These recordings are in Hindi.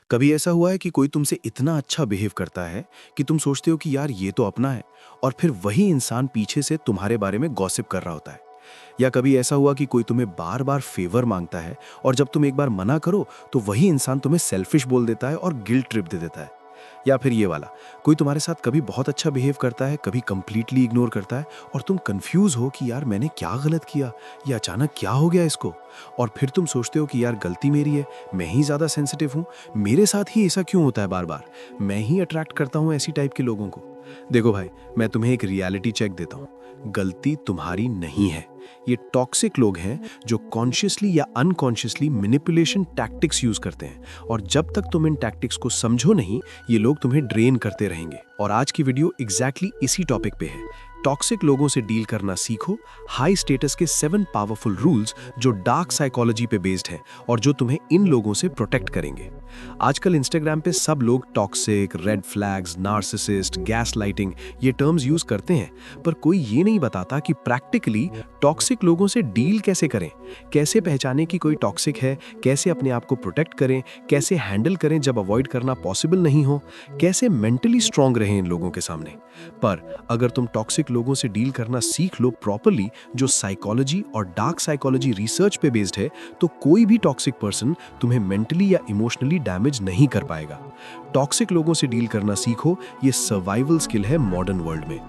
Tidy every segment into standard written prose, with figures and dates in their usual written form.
कभी ऐसा हुआ है कि कोई तुमसे इतना अच्छा बिहेव करता है कि तुम सोचते हो कि यार ये तो अपना है, और फिर वही इंसान पीछे से तुम्हारे बारे में गॉसिप कर रहा होता है। या कभी ऐसा हुआ कि कोई तुम्हें बार बार फेवर मांगता है, और जब तुम एक बार मना करो तो वही इंसान तुम्हें सेल्फिश बोल देता है और गिल्ट ट्रिप दे देता है। या फिर ये वाला, कोई तुम्हारे साथ कभी बहुत अच्छा बिहेव करता है, कभी कंप्लीटली इग्नोर करता है, और तुम कंफ्यूज हो कि यार मैंने क्या गलत किया, या अचानक क्या हो गया इसको। और फिर तुम सोचते हो कि यार गलती मेरी है, मैं ही ज़्यादा सेंसिटिव हूँ, मेरे साथ ही ऐसा क्यों होता है बार बार, मैं ही अट्रैक्ट करता हूँ ऐसी टाइप के लोगों को। देखो भाई, मैं तुम्हें एक रियलिटी चेक देता हूँ। गलती तुम्हारी नहीं है, ये टॉक्सिक लोग हैं जो कॉन्शियसली या अनकॉन्शियसली मैनिपुलेशन टैक्टिक्स यूज करते हैं, और जब तक तुम इन टैक्टिक्स को समझो नहीं, ये लोग तुम्हें ड्रेन करते रहेंगे। और आज की वीडियो एग्जैक्टली इसी टॉपिक पे है। टॉक्सिक लोगों से डील करना सीखो, हाई स्टेटस के 7 पावरफुल रूल्स जो डार्क साइकोलॉजी पे बेस्ड हैं और जो तुम्हें इन लोगों से प्रोटेक्ट करेंगे। आजकल इंस्टाग्राम पे सब लोग toxic, red flags, narcissist, gas lighting ये टर्म्स यूज करते हैं, पर कोई ये नहीं बताता कि प्रैक्टिकली टॉक्सिक लोगों से डील कैसे करें, कैसे पहचाने कि कोई टॉक्सिक है, कैसे अपने आप को प्रोटेक्ट करें, कैसे हैंडल करें जब अवॉइड करना पॉसिबल नहीं हो, कैसे मेंटली स्ट्रांग रहें इन लोगों के सामने। पर अगर तुम टॉक्सिक लोगों से डील करना सीख लो प्रॉपर्ली, जो साइकोलॉजी और डार्क साइकोलॉजी रिसर्च पे बेस्ड है, तो कोई भी टॉक्सिक पर्सन तुम्हें मेंटली या इमोशनली डैमेज नहीं कर पाएगा। टॉक्सिक लोगों से डील करना सीखो, ये सर्वाइवल स्किल है मॉडर्न वर्ल्ड में।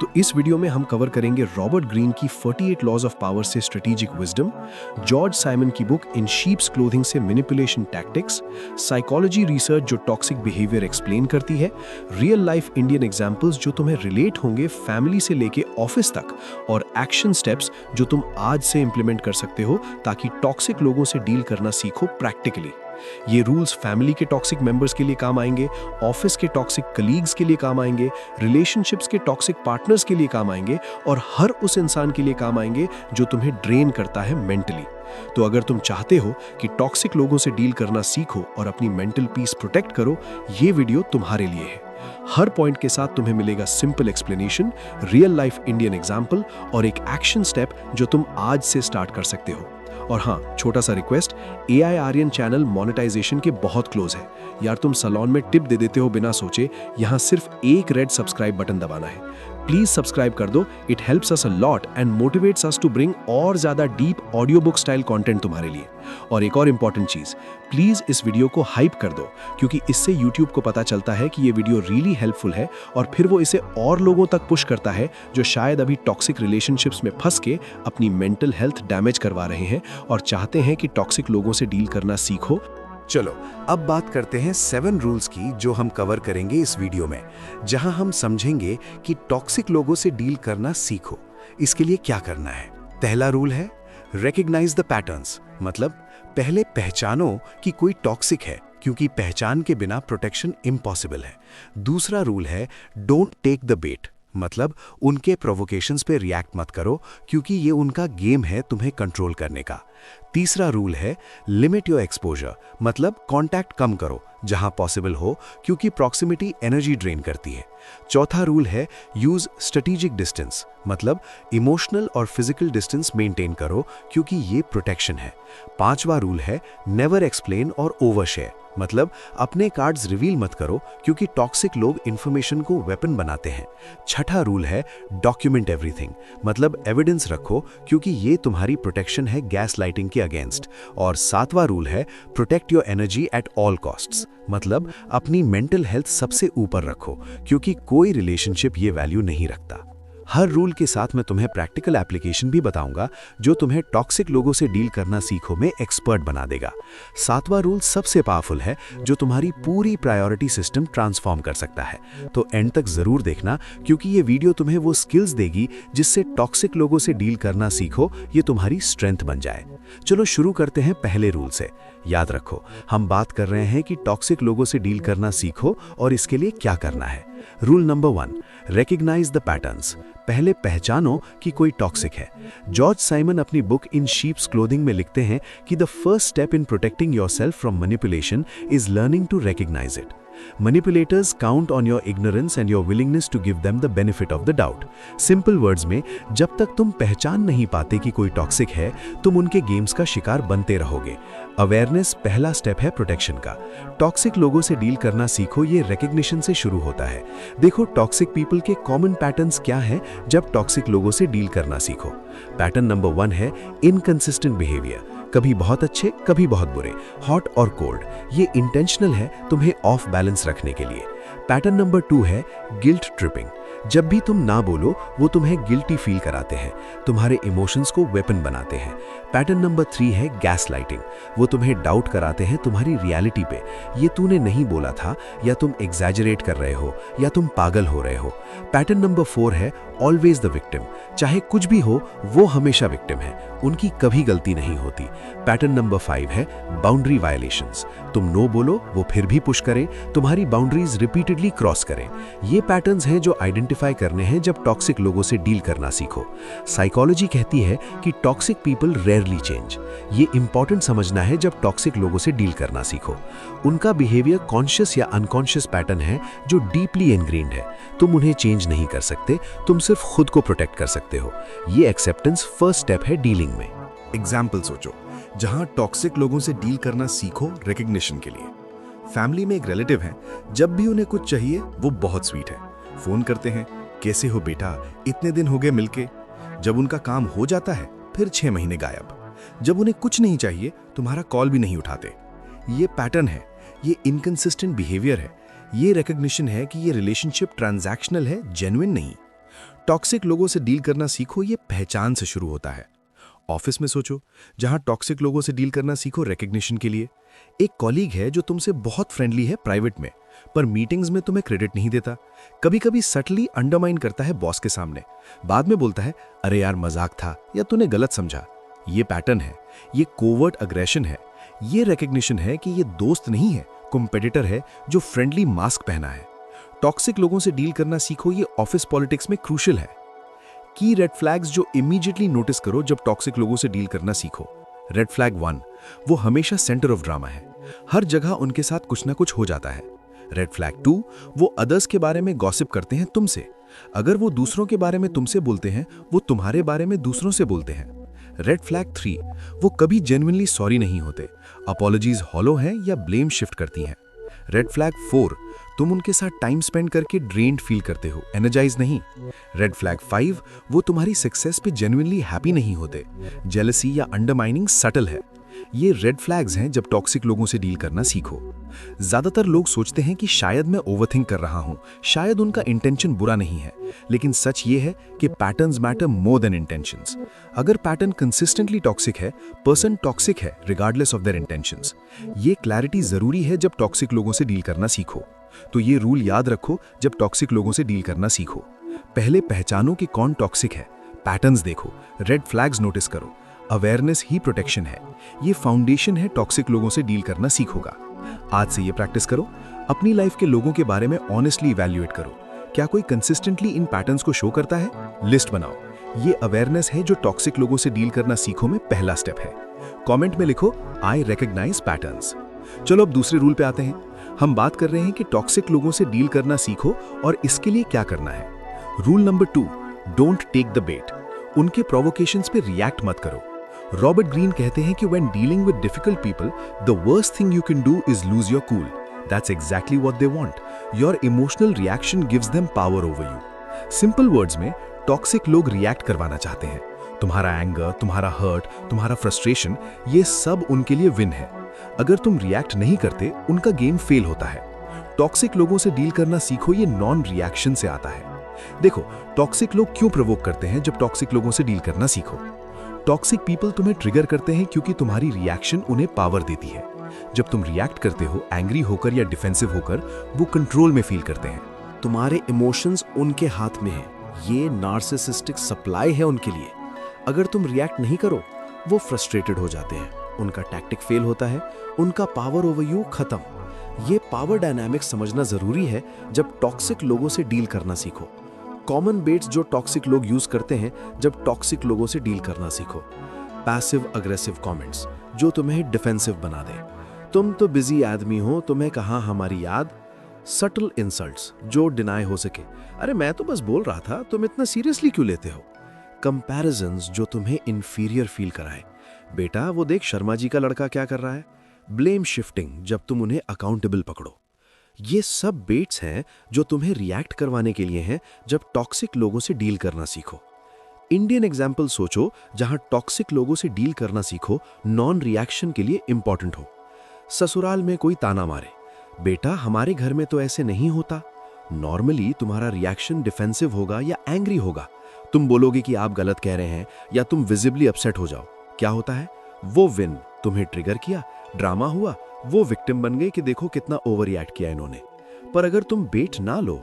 तो इस वीडियो में हम कवर करेंगे रॉबर्ट ग्रीन की 48 लॉज ऑफ पावर से स्ट्रेटेजिक विजडम, जॉर्ज साइमन की बुक इन शीप्स क्लोथिंग से मैनिपुलेशन टैक्टिक्स, साइकोलॉजी रिसर्च जो टॉक्सिक बिहेवियर एक्सप्लेन करती है, रियल लाइफ इंडियन एग्जांपल्स जो तुम्हें रिलेट होंगे फैमिली से लेके ऑफिस तक, और एक्शन स्टेप्स जो तुम आज से इंप्लीमेंट कर सकते हो ताकि टॉक्सिक लोगों से डील करना सीखो प्रैक्टिकली। ये रूल्स फैमिली के टॉक्सिक मेंबर्स के लिए काम आएंगे, ऑफिस के टॉक्सिक कलीग्स के लिए काम आएंगे, रिलेशनशिप्स के टॉक्सिक पार्टनर्स के लिए काम आएंगे, और हर उस इंसान के लिए काम आएंगे जो तुम्हें ड्रेन करता है मेंटली। तो अगर तुम चाहते हो कि टॉक्सिक लोगों से डील करना सीखो और अपनी मेंटल पीस प्रोटेक्ट करो, ये वीडियो तुम्हारे लिए है। हर पॉइंट के साथ तुम्हें मिलेगा simple explanation, real life Indian example और एक एक्शन स्टेप जो तुम आज से स्टार्ट कर सकते हो। और हाँ, छोटा सा request, AI Aryan channel monetization के बहुत क्लोज है यार। तुम सलोन में टिप दे देते हो बिना सोचे, यहाँ सिर्फ एक रेड सब्सक्राइब बटन दबाना है। प्लीज सब्सक्राइब कर दो, it helps us a lot and motivates us to bring और ज्यादा deep audio book style content तुम्हारे लिए। और एक और इंपॉर्टेंट चीज, प्लीज इस वीडियो को हाइप कर दो, क्योंकि इससे YouTube को पता चलता है कि ये वीडियो रियली हेल्पफुल है, और फिर वो इसे और लोगों तक पुश करता है जो शायद अभी टॉक्सिक रिलेशनशिप्स में फंस के अपनी मेंटल हेल्थ डैमेज करवा रहे हैं और चाहते हैं कि टॉक्सिक लोगों से डील करना सीखो। चलो अब बात करते हैं 7 रूल्स की जो हम कवर करेंगे इस वीडियो में, जहां हम समझेंगे कि टॉक्सिक लोगों से डील करना सीखो। इसके लिए क्या करना है? पहला रूल है रिकॉग्नाइज द पैटर्न्स, मतलब पहले पहचानो कि कोई टॉक्सिक है, क्योंकि पहचान के बिना प्रोटेक्शन इम्पॉसिबल है। दूसरा रूल है डोंट टेक द बेट, मतलब उनके प्रोवोकेशंस पे रिएक्ट मत करो, क्योंकि ये उनका गेम है तुम्हें कंट्रोल करने का। तीसरा रूल है लिमिट योर एक्सपोजर, मतलब कांटेक्ट कम करो जहां पॉसिबल हो, क्योंकि प्रॉक्सिमिटी एनर्जी ड्रेन करती है। चौथा रूल है यूज स्ट्रेटेजिक डिस्टेंस, मतलब इमोशनल और फिजिकल डिस्टेंस मेंटेन करो, क्योंकि ये प्रोटेक्शन है। पांचवा रूल है नेवर एक्सप्लेन और ओवर शेयर, मतलब अपने कार्ड्स रिवील मत करो, क्योंकि टॉक्सिक लोग इंफॉर्मेशन को वेपन बनाते हैं। छठा रूल है डॉक्यूमेंट एवरीथिंग, मतलब एविडेंस रखो, क्योंकि ये तुम्हारी प्रोटेक्शन है गैस लाइटिंग के अगेंस्ट। और सातवां रूल है protect your energy at all costs, मतलब अपनी मेंटल हेल्थ सबसे ऊपर रखो, क्योंकि कोई रिलेशनशिप ये वैल्यू नहीं रखता। हर रूल के साथ मैं तुम्हें प्रैक्टिकल एप्लीकेशन भी बताऊंगा जो तुम्हें टॉक्सिक लोगों से डील करना सीखो में एक्सपर्ट बना देगा। सातवां रूल सबसे पावरफुल है, जो तुम्हारी पूरी प्रायोरिटी सिस्टम ट्रांसफॉर्म कर सकता है। तो एंड तक जरूर देखना, क्योंकि ये वीडियो तुम्हें वो स्किल्स देगी जिससे टॉक्सिक लोगों से डील करना सीखो, ये तुम्हारी स्ट्रेंथ बन जाए। चलो शुरू करते हैं पहले रूल से। याद रखो, हम बात कर रहे हैं कि टॉक्सिक लोगों से डील करना सीखो और इसके लिए क्या करना है। Rule number 1, recognise the patterns, पहले पहचानो कि कोई टॉक्सिक है। जॉर्ज साइमन अपनी बुक इन शीप्स क्लोथिंग में लिखते हैं कि the first step in protecting yourself from manipulation is learning to recognise it. Manipulators count on your ignorance and your willingness to give them the benefit of the doubt. Simple words में, जब तक तुम पहचान नहीं पाते कि कोई टॉक्सिक है, तुम उनके गेम्स का शिकार बनते रहोगे। अवेयरनेस पहला स्टेप है प्रोटेक्शन का। टॉक्सिक लोगों से डील करना सीखो, ये रिकग्निशन से शुरू होता है। देखो टॉक्सिक पीपल के कॉमन पैटर्न्स क्या हैं जब टॉक्सिक लोगों से डील करना सीखो। पैटर्न नंबर 1 है इनकंसिस्टेंट बिहेवियर, कभी बहुत अच्छे कभी बहुत बुरे, हॉट और कोल्ड। ये इंटेंशनल है तुम्हें ऑफ बैलेंस रखने के लिए। पैटर्न नंबर 2 है गिल्ट ट्रिपिंग, जब भी तुम ना बोलो वो तुम्हें गिल्टी फील कराते हैं, तुम्हारे इमोशंस को वेपन बनाते हैं। पैटर्न नंबर 3 है गैस लाइटिंग, वो तुम्हें डाउट कराते हैं तुम्हारी रियलिटी पे, ये तूने नहीं बोला था, या तुम एग्जैजरेट कर रहे हो, या तुम पागल हो रहे हो। पैटर्न नंबर 4 है ऑलवेज द विक्टिम, चाहे कुछ भी हो वो हमेशा विक्टिम है, उनकी कभी गलती नहीं होती। पैटर्न नंबर 5 है बाउंड्री वायलेशंस, तुम नो बोलो वो फिर भी पुश करें, तुम्हारी बाउंड्रीज रिपीटेडली क्रॉस करें। ये पैटर्न्स हैं जो आइडेंटिफाई करने हैं जब टॉक्सिक लोगों से डील करना सीखो। साइकोलॉजी कहती है कि टॉक्सिक पीपल रेयरली चेंज। ये इंपॉर्टेंट समझना है जब टॉक्सिक लोगों से डील करना सीखो। उनका बिहेवियर कॉन्शियस या अनकॉन्शियस पैटर्न है जो डीपली इनग्रेन्ड है, तुम उन्हें चेंज नहीं कर सकते, तुम सिर्फ खुद को प्रोटेक्ट कर सकते हो। ये एक्सेप्टेंस फर्स्ट स्टेप है डीलिंग में। एग्जाम्पल सोचो जहां टॉक्सिक लोगों से डील करना सीखो रिकग्निशन के लिए। फैमिली में एक रिलेटिव है, जब भी उन्हें कुछ चाहिए वो बहुत स्वीट है, फोन करते हैं, कैसे हो बेटा, इतने दिन हो गए मिलके। जब उनका काम हो जाता है फिर 6 महीने गायब। जब उन्हें कुछ नहीं चाहिए तुम्हारा कॉल भी नहीं उठाते। ये पैटर्न है, ये इनकंसिस्टेंट बिहेवियर है, ये रिकग्निशन है कि ये रिलेशनशिप ट्रांजैक्शनल है, जेन्युइन नहीं। टॉक्सिक लोगों से डील करना सीखो, ये पहचान से शुरू होता है। ऑफिस में सोचो जहां टॉक्सिक लोगों से डील करना सीखो रिकग्निशन के लिए। एक कॉलीग है जो तुमसे बहुत फ्रेंडली है प्राइवेट में, पर मीटिंग्स में तुम्हें क्रेडिट नहीं देता, कभी कभी सटली अंडरमाइन करता है बॉस के सामने, बाद में बोलता है अरे यार मजाक था या तूने गलत समझा। ये पैटर्न है, ये कोवर्ट अग्रेशन है, ये रिकग्निशन है कि ये दोस्त नहीं है, कॉम्पिटिटर है जो फ्रेंडली मास्क पहना है। टॉक्सिक लोगों से डील करना सीखो, ये ऑफिस पॉलिटिक्स में क्रूशियल है। की रेड फ्लैग्स जो इमीडिएटली नोटिस करो जब टॉक्सिक लोगों से डील करना सीखो। रेड फ्लैग 1, वो हमेशा सेंटर ऑफ ड्रामा है, हर जगह उनके साथ कुछ ना कुछ हो जाता है। रेड फ्लैग 2, वो अदर्स के बारे में गॉसिप करते हैं तुमसे, अगर वो दूसरों के बारे में तुमसे बोलते हैं वो तुम्हारे बारे में दूसरों से बोलते हैं। रेड फ्लैग 3, वो कभी जेन्युइनली सॉरी नहीं होते, अपॉलॉजीज हॉलो हैं या ब्लेम शिफ्ट करती हैं। रेड फ्लैग 4, तुम उनके साथ टाइम स्पेंड करके ड्रेन्ड फील करते हो, एनर्जाइज नहीं। रेड फ्लैग 5, वो तुम्हारी सक्सेस पे जेन्युइनली हैप्पी नहीं होते, जेलसी या अंडरमाइनिंग सटल है। ये रेड फ्लैग्स हैं जब टॉक्सिक लोगों से डील करना सीखो। ज्यादातर लोग सोचते हैं कि शायद मैं ओवरथिंक कर रहा हूं, शायद उनका इंटेंशन बुरा नहीं है, लेकिन सच ये है कि patterns matter more than intentions. अगर पैटर्न कंसिस्टेंटली टॉक्सिक है, पर्सन टॉक्सिक है रिगार्डलेस ऑफ देयर इंटेंशंस। ये क्लैरिटी जरूरी है जब टॉक्सिक लोगों से डील करना सीखो। तो ये रूल याद रखो जब टॉक्सिक लोगों से डील करना सीखो। पहले पहचानो कि कौन टॉक्सिक है, पैटर्न्स देखो, रेड फ्लैग्स नोटिस करो। अवेयरनेस ही प्रोटेक्शन है, ये फाउंडेशन है टॉक्सिक लोगों से डील करना सीखोगा। आज से ये प्रैक्टिस करो, अपनी लाइफ के लोगों के बारे में ऑनेस्टली इवैल्यूएट करो, क्या कोई कंसिस्टेंटली इन पैटर्न्स को शो करता है, लिस्ट बनाओ। ये अवेयरनेस है जो टॉक्सिक लोगों से डील करना सीखो में पहला स्टेप है। कमेंट में लिखो आई रिकॉग्नाइज पैटर्न्स। चलो अब दूसरे रूल पे आते हैं। हम बात कर रहे हैं कि टॉक्सिक लोगों से डील करना सीखो और इसके लिए क्या करना है। Rule number 2, don't take the bait, उनके प्रोवोकेशंस पे रिएक्ट मत करो। रॉबर्ट ग्रीन कहते हैं कि when dealing with difficult people, the worst thing you can do is lose your cool. That's exactly what they want. Your emotional reaction gives them power over you. Simple words में टॉक्सिक लोग रिएक्ट करवाना चाहते हैं। तुम्हारा एंगर, तुम्हारा हर्ट, तुम्हारा फ्रस्ट्रेशन, ये सब उनके लिए विन है। अगर तुम रिएक्ट नहीं करते, उनका गेम फेल होता है। टॉक्सिक लोगों से डील करना सीखो, ये नॉन रिएक्शन से आता है। देखो टॉक्सिक लोग क्यों प्रोवोक करते हैं जब टॉक्सिक लोगों से डील करना सीखो। टॉक्सिक पीपल तुम्हें ट्रिगर करते हैं क्योंकि तुम्हारी रिएक्शन उन्हें पावर देती है। जब तुम रिएक्ट करते हो एंग्री होकर या डिफेंसिव होकर, वो कंट्रोल में फील करते हैं। तुम्हारे इमोशंस उनके हाथ में हैं, ये नार्सिसिस्टिक सप्लाई है उनके लिए। अगर तुम रिएक्ट नहीं करो, वो फ्रस्ट्रेटेड हो जाते हैं, उनका टैक्टिक फेल होता है, उनका पावर ओवर यू खत्म। ये पावर डायनामिक्स समझना जरूरी है जब टॉक्सिक लोगों से डील करना सीखो। कॉमन बेट्स जो टॉक्सिक लोग यूज करते हैं जब टॉक्सिक लोगों से डील करना सीखो। पैसिव अग्रेसिव कमेंट्स जो तुम्हें डिफेंसिव बना दे। तुम तो बिजी आदमी हो, तुम्हें कहाँ हमारी याद। सटल इंसल्ट्स जो डिनाई हो सके, अरे मैं तो बस बोल रहा था, तुम इतना सीरियसली क्यों लेते हो? कंपैरिजंस जो तुम्हें इंफीरियर फील कराए, बेटा वो देख शर्मा जी का लड़का क्या कर रहा है। ब्लेम शिफ्टिंग जब तुम उन्हें अकाउंटेबल पकड़ो। ये सब बेट्स हैं जो तुम्हें रिएक्ट करवाने के लिए हैं जब टॉक्सिक लोगों से डील करना सीखो। इंडियन एग्जाम्पल सोचो जहां टॉक्सिक लोगों से डील करना सीखो नॉन रिएक्शन के लिए इंपॉर्टेंट हो। ससुराल में कोई ताना मारे, बेटा हमारे घर में तो ऐसे नहीं होता। नॉर्मली तुम्हारा रिएक्शन डिफेंसिव होगा या एंग्री होगा। तुम बोलोगे कि आप गलत कह रहे हैं या तुम विजिबली अपसेट हो जाओ। क्या होता है? वो विन तुम्हें ट्रिगर किया, ड्रामा हुआ, वो विक्टिम बन गए कि देखो कितना ओवर रिएक्ट किया इन्होंने। पर अगर तुम बेट ना लो,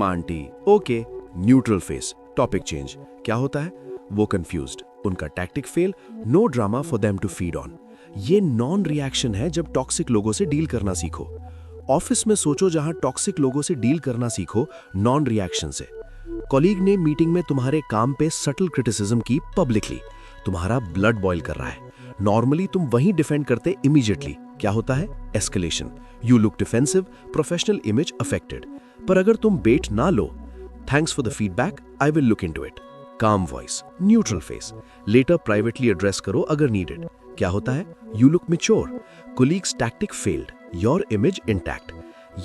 auntie okay, neutral face, topic change, क्या होता है? वो कंफ्यूज्ड, उनका tactic fail, no drama for them to feed on. ये नॉन रिएक्शन है जब टॉक्सिक लोगों से डील करना सीखो। ऑफिस में सोचो जहां टॉक्सिक लोगों से डील करना सीखो नॉन रिएक्शन से। कॉलीग ने मीटिंग में तुम्हारे काम पे सटल क्रिटिसिज्म की पब्लिकली, तुम्हारा ब्लड बॉयल कर रहा है। नॉर्मली तुम वहीं डिफेंड करते इमीडिएटली, क्या होता है? Escalation, you look defensive, professional image affected. पर अगर तुम बेट ना लो, thanks for the feedback, I will look into it, calm voice, neutral face, later privately address करो अगर नीडेड, क्या होता है? You look mature, colleagues tactic failed, your image intact.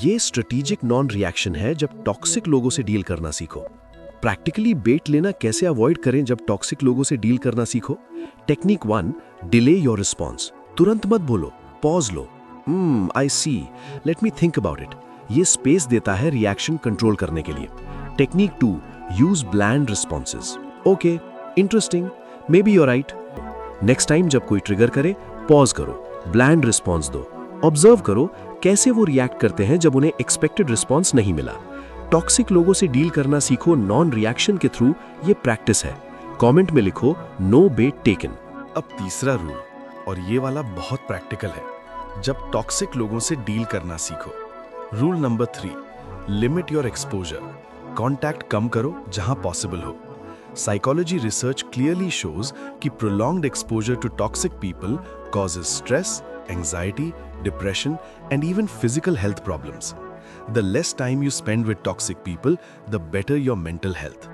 ये स्ट्रेटेजिक नॉन रिएक्शन है जब टॉक्सिक लोगों से डील करना सीखो। प्रैक्टिकली बेट लेना कैसे अवॉइड करें जब टॉक्सिक लोगों से डील करना सीखो? Technique 1, delay your response. तुरंत मत बोलो, पॉज लो, I see, let me think about it. ये स्पेस देता है रिएक्शन कंट्रोल करने के लिए। Technique 2, use bland responses. Okay, interesting, maybe you're right. Next time जब कोई ट्रिगर करे, पॉज करो, ब्लैंड रिस्पॉन्स दो, ऑब्जर्व करो कैसे वो रिएक्ट करते हैं जब उन्हें एक्सपेक्टेड रिस्पॉन्स नहीं मिला। टॉक्सिक लोगों से डील करना सीखो नॉन रिएक्शन के थ्रू, ये प्रैक्टिस है। कमेंट में लिखो नो बेट टेकन। अब तीसरा रूल, और ये वाला बहुत प्रैक्टिकल है जब टॉक्सिक लोगों से डील करना सीखो। Rule number 3, limit your exposure. Contact कम करो जहां पॉसिबल हो। साइकोलॉजी रिसर्च क्लियरली शोज कि prolonged exposure to toxic people causes stress, anxiety, depression and even physical health problems. The less time you spend with toxic people, the better your mental health.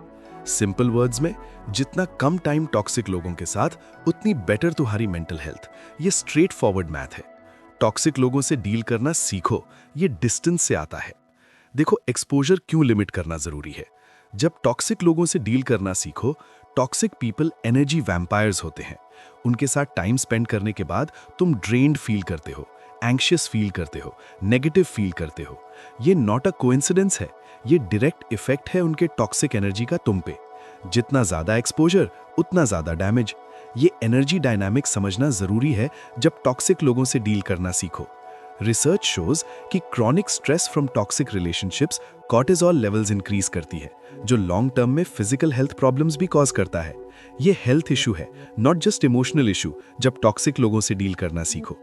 Simple words में, जितना कम टाइम टॉक्सिक लोगों के साथ, उतनी बेटर तुम्हारी मेंटल हेल्थ। ये स्ट्रेट फॉरवर्ड मैथ है। टॉक्सिक लोगों से डील करना सीखो, ये डिस्टेंस से आता है। देखो एक्सपोजर क्यों लिमिट करना जरूरी है। जब टॉक्सिक लोगों से डील करना सीखो, टॉक्सिक पीपल एनर्जी वैम्पायर्स होते हैं। उनके साथ टाइम स्पेंड करने के बाद तुम ड्रेन्ड फील करते हो, एंग्शियस फील करते हो, नेगेटिव फील करते हो। ये नॉट अ कोइंसिडेंस है, ये डायरेक्ट इफेक्ट है उनके टॉक्सिक एनर्जी का तुम पे। जितना ज्यादा एक्सपोजर, उतना ज्यादा डैमेज। ये एनर्जी डायनामिक समझना जरूरी है जब टॉक्सिक लोगों से डील करना सीखो। रिसर्च शोज कि chronic stress from toxic relationships cortisol levels increase करती है, जो लॉन्ग टर्म में फिजिकल हेल्थ प्रॉब्लम्स भी कॉज करता है। ये हेल्थ इशू है, नॉट जस्ट इमोशनल इशू। जब टॉक्सिक लोगों से डील करना सीखो,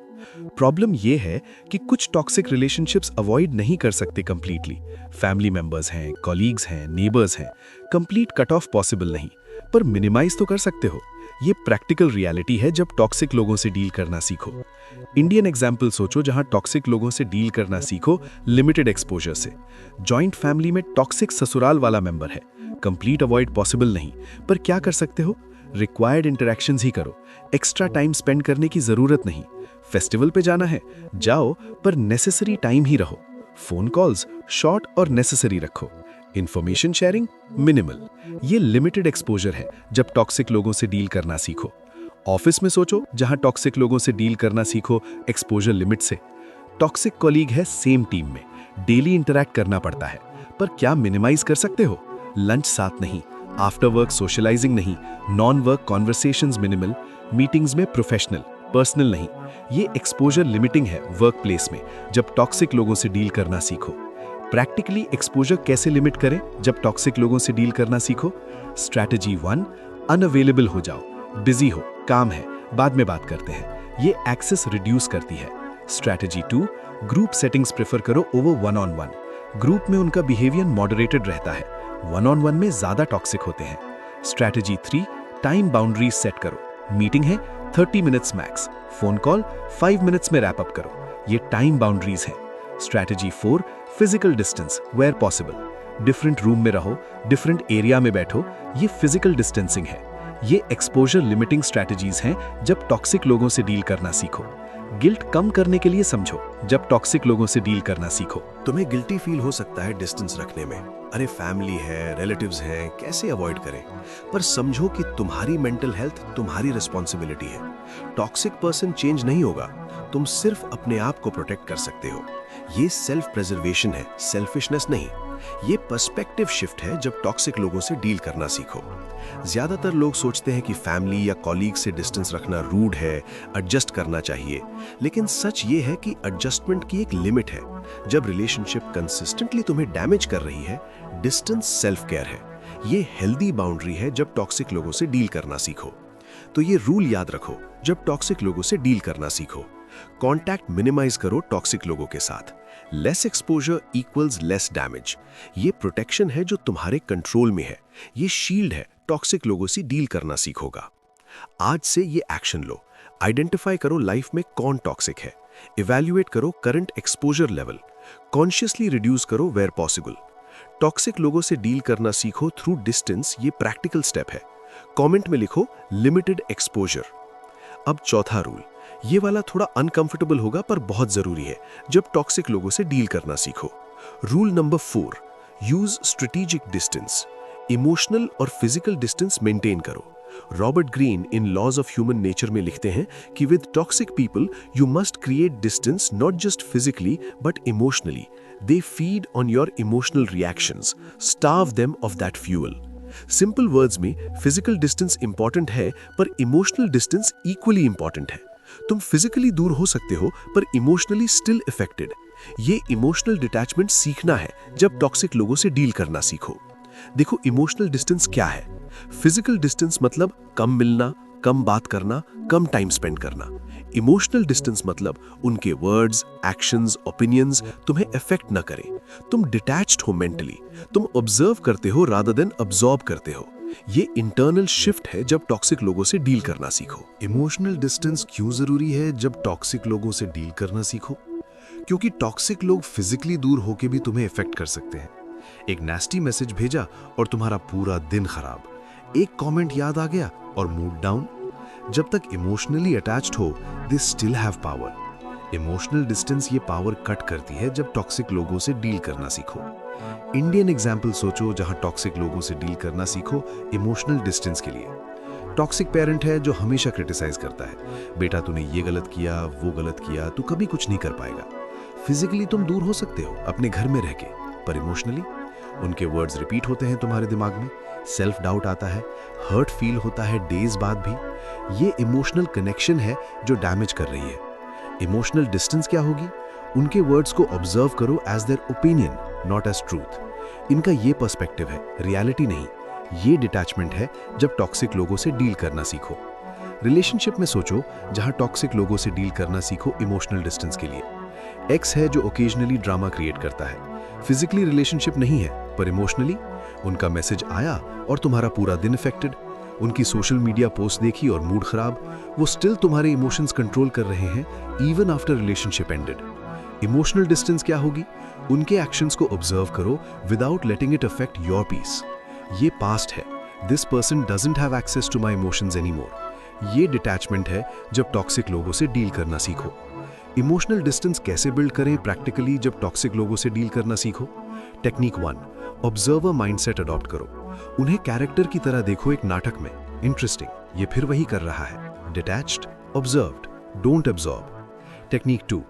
प्रॉब्लम यह है कि कुछ टॉक्सिक रिलेशनशिप्स अवॉइड नहीं कर सकते कंप्लीटली। फैमिली मेंबर्स हैं, कॉलीग्स हैं, नेबर्स हैं, कंप्लीट कट ऑफ पॉसिबल नहीं, पर मिनिमाइज तो कर सकते हो। ये प्रैक्टिकल रियलिटी है जब टॉक्सिक लोगों से डील करना सीखो। इंडियन एग्जाम्पल सोचो जहां टॉक्सिक लोगों से डील करना सीखो लिमिटेड एक्सपोजर से। जॉइंट फैमिली में टॉक्सिक ससुराल वाला मेंबर है, कंप्लीट अवॉइड पॉसिबल नहीं, पर क्या कर सकते हो? रिक्वायर्ड इंटरैक्शंस ही करो, एक्स्ट्रा टाइम स्पेंड करने की जरूरत नहीं। फेस्टिवल पे जाना है, जाओ, पर नेसेसरी टाइम ही रहो। फोन कॉल्स शॉर्ट और नेसेसरी रखो। Information sharing minimal. ये लिमिटेड एक्सपोजर है जब टॉक्सिक लोगों से डील करना सीखो। ऑफिस में सोचो जहां टॉक्सिक लोगों से डील करना सीखो एक्सपोजर लिमिट से। टॉक्सिक कॉलीग है सेम टीम में, डेली इंटरैक्ट करना पड़ता है, पर क्या मिनिमाइज कर सकते हो? लंच साथ नहीं, आफ्टर वर्क सोशलाइजिंग नहीं, non work conversations minimal, meetings में प्रोफेशनल पर्सनल नहीं। ये एक्सपोजर लिमिटिंग है वर्क प्लेस में जब टॉक्सिक लोगों से डील करना सीखो। प्रैक्टिकली एक्सपोजर कैसे लिमिट करें जब टॉक्सिक लोगों से डील करना सीखो? स्ट्रैटेजी 1, अनअवेलेबल हो जाओ, बिजी हो, काम है, बाद में बात करते हैं। ये एक्सेस रिड्यूस करती है। स्ट्रैटेजी 2, ग्रुप सेटिंग्स प्रेफर करो over one on one. Group में उनका बिहेवियर मॉडरेटेड रहता है, वन ऑन वन में ज्यादा टॉक्सिक होते हैं। स्ट्रैटेजी 3, टाइम बाउंड्रीज सेट करो। मीटिंग है 30 minutes max, phone call 5 minutes में रैप अप करो। ये टाइम बाउंड्रीज है। Strategy 4, physical distance where possible. Different room में रहो, डिफरेंट एरिया में बैठो, ये फिजिकल डिस्टेंसिंग है। ये एक्सपोजर लिमिटिंग स्ट्रैटेजीज हैं जब टॉक्सिक लोगों से डील करना सीखो। गिल्ट कम करने के लिए समझो जब टॉक्सिक लोगों से डील करना सीखो। तुम्हें गिल्टी फील हो सकता है डिस्टेंस रखने में, अरे फैमिली है, रिलेटिव्स हैं, कैसे अवॉइड करें। पर समझो कि तुम्हारी मेंटल हेल्थ तुम्हारी रिस्पॉन्सिबिलिटी है। टॉक्सिक पर्सन चेंज नहीं होगा, तुम सिर्फ अपने आप को प्रोटेक्ट कर सकते हो। ये सेल्फ प्रिजर्वेशन है, सेल्फिशनेस नहीं। ये पर्सपेक्टिव शिफ्ट है जब टॉक्सिक लोगों से डील करना सीखो। ज्यादातर लोग सोचते हैं कि फैमिली या कॉलीग से डिस्टेंस रखना रूड है, एडजस्ट करना चाहिए। लेकिन सच ये है कि एडजस्टमेंट की एक लिमिट है। जब रिलेशनशिप कंसिस्टेंटली तुम्हें डैमेज कर रही है, डिस्टेंस सेल्फ केयर है। ये हेल्दी बाउंड्री है जब टॉक्सिक लोगों से डील करना सीखो। तो ये रूल याद रखो जब टॉक्सिक लोगों से डील करना सीखो। कॉन्टैक्ट मिनिमाइज करो टॉक्सिक लोगों के साथ। Less exposure equals less damage. ये प्रोटेक्शन है जो तुम्हारे कंट्रोल में है। ये शील्ड है टॉक्सिक लोगों से डील करना सीखोगा। आज से ये एक्शन लो। आइडेंटिफाई करो लाइफ में कौन टॉक्सिक है। इवैल्यूएट करो current exposure level. Consciously reduce करो वेयर पॉसिबल। टॉक्सिक लोगों से डील करना सीखो थ्रू डिस्टेंस। ये प्रैक्टिकल स्टेप है। कमेंट में लिखो लिमिटेड एक्सपोजर। अब चौथा रूल, ये वाला थोड़ा अनकंफर्टेबल होगा पर बहुत जरूरी है जब टॉक्सिक लोगों से डील करना सीखो। Rule number 4, use strategic distance. Emotional और फिजिकल डिस्टेंस मेंटेन करो। Robert Greene in laws of human nature में लिखते हैं कि with toxic people you must create distance not just physically but emotionally. They feed on your emotional reactions, starve them of that fuel. Simple words में फिजिकल डिस्टेंस इंपॉर्टेंट है पर इमोशनल डिस्टेंस इक्वली इंपॉर्टेंट है। तुम फिजिकली दूर हो सकते हो पर इमोशनली स्टिल इफेक्टेड। ये इमोशनल डिटैचमेंट सीखना है जब टॉक्सिक लोगों से डील करना सीखो। देखो, इमोशनल डिस्टेंस क्या है? फिजिकल डिस्टेंस मतलब कम मिलना, कम बात करना, कम टाइम स्पेंड करना। इमोशनल डिस्टेंस मतलब उनके वर्ड्स, एक्शंस, ओपिनियंस तुम्हें अफेक्ट न करें। तुम डिटैच्ड हो मेंटली, तुम ऑब्जर्व करते हो रादर देन अब्सॉर्ब करते हो। ये इंटरनल शिफ्ट है जब टॉक्सिक लोगों से डील करना सीखो। इमोशनल डिस्टेंस क्यों जरूरी है जब टॉक्सिक लोगों से डील करना सीखो? क्योंकि टॉक्सिक लोग फिजिकली दूर होके भी तुम्हें इफेक्ट कर सकते हैं। एक नेस्टी मैसेज भेजा और तुम्हारा पूरा दिन खराब। एक कमेंट याद आ गया और मूड डाउन। जब तक इमोशनली अटैच्ड हो, they still have power. Emotional distance ये पावर कट करती है जब टॉक्सिक लोगों से डील करना सीखो। इंडियन एग्जाम्पल सोचो जहां टॉक्सिक लोगों से डील करना सीखो इमोशनल डिस्टेंस के लिए। टॉक्सिक पेरेंट है जो हमेशा क्रिटिसाइज करता है, बेटा तूने ये गलत किया, वो गलत किया, तू कभी कुछ नहीं कर पाएगा। फिजिकली तुम दूर हो सकते हो अपने घर में रह के, पर इमोशनली उनके वर्ड्स रिपीट होते हैं तुम्हारे दिमाग में। सेल्फ डाउट आता है, हर्ट फील होता है डेज बाद भी। ये इमोशनल कनेक्शन है जो डैमेज कर रही है। इमोशनल डिस्टेंस क्या होगी? उनके वर्ड्स को ऑब्जर्व करो as their opinion, not as truth. इनका ये पर्सपेक्टिव है, रियलिटी नहीं। ये डिटैचमेंट है जब टॉक्सिक लोगों से डील करना सीखो। रिलेशनशिप में सोचो जहां टॉक्सिक लोगों से डील करना सीखो इमोशनल डिस्टेंस के लिए। एक्स है जो ओकेजनली ड्रामा क्रिएट करता है। फिजिकली रिलेशनशिप नहीं है पर इमोशनली उनका मैसेज आया और तुम्हारा पूरा दिन इफेक्टेड। उनकी सोशल मीडिया पोस्ट देखी और मूड खराब। वो स्टिल तुम्हारे इमोशंस कंट्रोल कर रहे हैं even after relationship ended. Emotional distance क्या होगी? उनके एक्शंस को ऑब्जर्व करो without letting it affect your peace. ये पास्ट है, this person doesn't have access to my emotions anymore. ये डिटैचमेंट है जब टॉक्सिक लोगों से डील करना सीखो। इमोशनल डिस्टेंस कैसे बिल्ड करें प्रैक्टिकली जब टॉक्सिक लोगों से डील करना सीखो? टेक्निक 1, ऑब्जर्वर माइंडसेट अडॉप्ट करो। उन्हें कैरेक्टर की तरह देखो एक नाटक में। इंटरेस्टिंग, ये फिर वही कर रहा है। Detached, observed, don't absorb. Technique 2,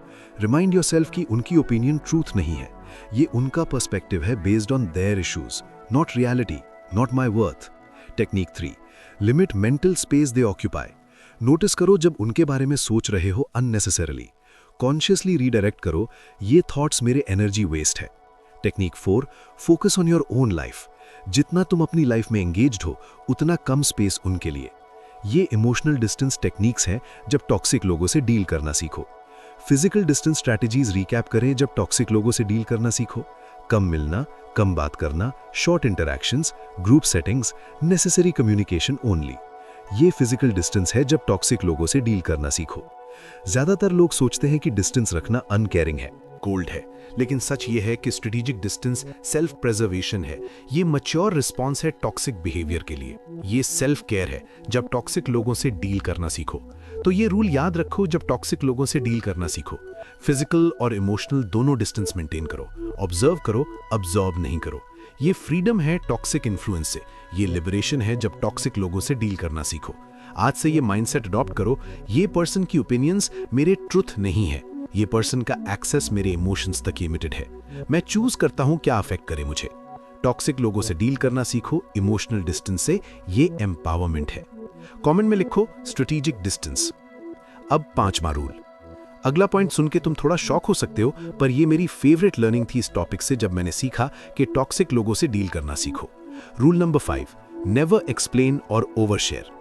remind yourself कि उनकी ओपिनियन ट्रूथ नहीं है। ये उनका पर्सपेक्टिव है based on their issues, not reality, not my worth. Technique 3, limit mental space they occupy. Notice करो जब उनके बारे में सोच रहे हो अननेसेसरली। कॉन्शियसली रीडायरेक्ट करो, ये थॉट्स मेरे एनर्जी वेस्ट है। Technique 4, focus on your own life. जितना तुम अपनी लाइफ में एंगेज्ड हो उतना कम स्पेस उनके लिए। ये इमोशनल डिस्टेंस टेक्निक्स हैं जब टॉक्सिक लोगों से डील करना सीखो। फिजिकल डिस्टेंस स्ट्रैटेजीज रिकैप करें जब टॉक्सिक लोगों से डील करना सीखो। कम मिलना, कम बात करना, short interactions, group settings, necessary communication only. ये फिजिकल डिस्टेंस है जब टॉक्सिक लोगों से डील करना सीखो। ज्यादातर लोग सोचते हैं कि डिस्टेंस रखना अनकेयरिंग है, गोल्ड है, लेकिन सच ये है कि स्ट्रेटेजिक डिस्टेंस सेल्फ प्रिजर्वेशन है। ये मैच्योर रिस्पॉन्स है टॉक्सिक बिहेवियर के लिए। ये सेल्फ केयर है जब टॉक्सिक लोगों से डील करना सीखो। तो ये रूल याद रखो जब टॉक्सिक लोगों से डील करना सीखो। फिजिकल और इमोशनल दोनों डिस्टेंस मेंटेन करो। ऑब्जर्व करो, अब्जॉर्ब नहीं करो। ये फ्रीडम है टॉक्सिक इन्फ्लुएंस से। ये लिबरेशन है जब टॉक्सिक लोगों से डील करना सीखो। आज से ये माइंडसेट अडॉप्ट करो, ये पर्सन की ओपिनियंस मेरे ट्रुथ नहीं है, ये पर्सन का एक्सेस मेरे इमोशंस तक लिमिटेड है। मैं चूज करता हूं क्या अफेक्ट करे मुझे। टॉक्सिक लोगों से डील करना सीखो इमोशनल डिस्टेंस से। ये एम्पावरमेंट है। कमेंट में लिखो स्ट्रेटेजिक डिस्टेंस। अब 5वां रूल। अगला पॉइंट सुन के तुम थोड़ा शॉक हो सकते हो, पर ये मेरी फेवरेट लर्निंग थी इस टॉपिक से जब मैंने सीखा कि टॉक्सिक लोगों से डील करना सीखो। रूल नंबर 5, नेवर एक्सप्लेन और ओवर शेयर।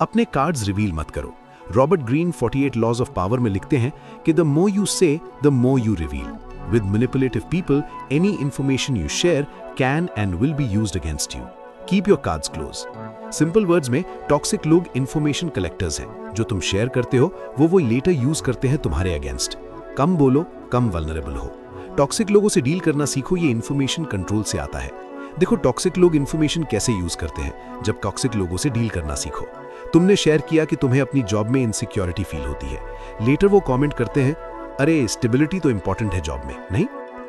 अपने कार्ड्स रिवील मत करो। Robert Greene 48 laws of power में लिखते हैं कि the more you say the more you reveal. With manipulative people any information you share can and will be used against you. Keep your cards close. Simple words में टॉक्सिक लोग इंफॉर्मेशन कलेक्टर्स हैं। जो तुम शेयर करते हो वो लेटर यूज करते हैं तुम्हारे अगेंस्ट। कम बोलो, कम वल्नरेबल हो। टॉक्सिक लोगों से डील करना सीखो, ये इंफॉर्मेशन कंट्रोल से आता है। देखो टॉक्सिक लोग इंफॉर्मेशन कैसे यूज करते हैं। जब टॉक्सिक लोगों से डील करना सीखो। तुमने शेयर किया कि तुम्हें अपनी जॉब में इनसिक्योरिटी फील होती है। लेटर वो कमेंट करते हैं, अरे स्टेबिलिटी तो इंपॉर्टेंट है जॉब में, नहीं?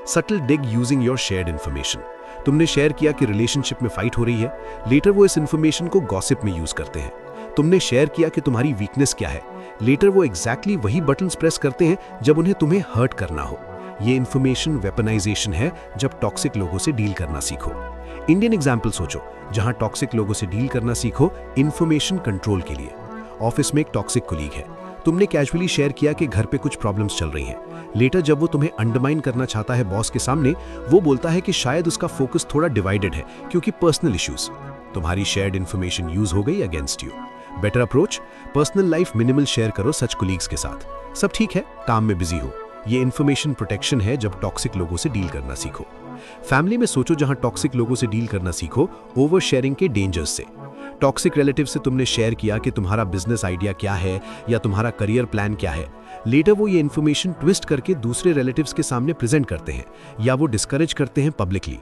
Subtle dig using your shared information. तुमने शेयर किया कि रिलेशनशिप में फाइट हो रही है। लेटर वो इस इन्फॉर्मेशन को गॉसिप में यूज करते हैं। तुमने शेयर किया कि तुम्हारी वीकनेस क्या है। लेटर वो एग्जैक्टली वही बटन्स प्रेस करते हैं जब उन्हें तुम्हें हर्ट करना हो। ये इन्फॉर्मेशन वेपनाइजेशन है जब टॉक्सिक लोगों से डील करना सीखो। इंडियन एग्जाम्पल सोचो जहां टॉक्सिक लोगों से डील करना सीखो इंफॉर्मेशन कंट्रोल के लिए। ऑफिस में एक टॉक्सिक कोलीग है। तुमने कैजुअली शेयर किया कि घर पे कुछ प्रॉब्लम्स चल रही हैं। लेटर जब वो तुम्हें अंडरमाइन करना चाहता है बॉस के सामने, वो बोलता है कि शायद उसका फोकस थोड़ा डिवाइडेड है क्योंकि पर्सनल इश्यूज। तुम्हारी शेयर्ड इन्फॉर्मेशन यूज हो गई against you. Better approach, personal life minimal share करो सच कोलीग्स के साथ। सब ठीक है, काम में बिजी हो। ये इन्फॉर्मेशन प्रोटेक्शन है जब टॉक्सिक लोगों से डील करना सीखो। फैमिली में सोचो जहां टॉक्सिक लोगों से डील करना सीखो ओवर शेयरिंग के डेंजर्स से। टॉक्सिक रिलेटिव से तुमने शेयर किया कि तुम्हारा बिजनेस आइडिया क्या है या तुम्हारा करियर प्लान क्या है। लेटर वो ये इन्फॉर्मेशन ट्विस्ट करके दूसरे रिलेटिव्स के सामने प्रेजेंट करते हैं या वो डिस्करेज करते हैं पब्लिकली।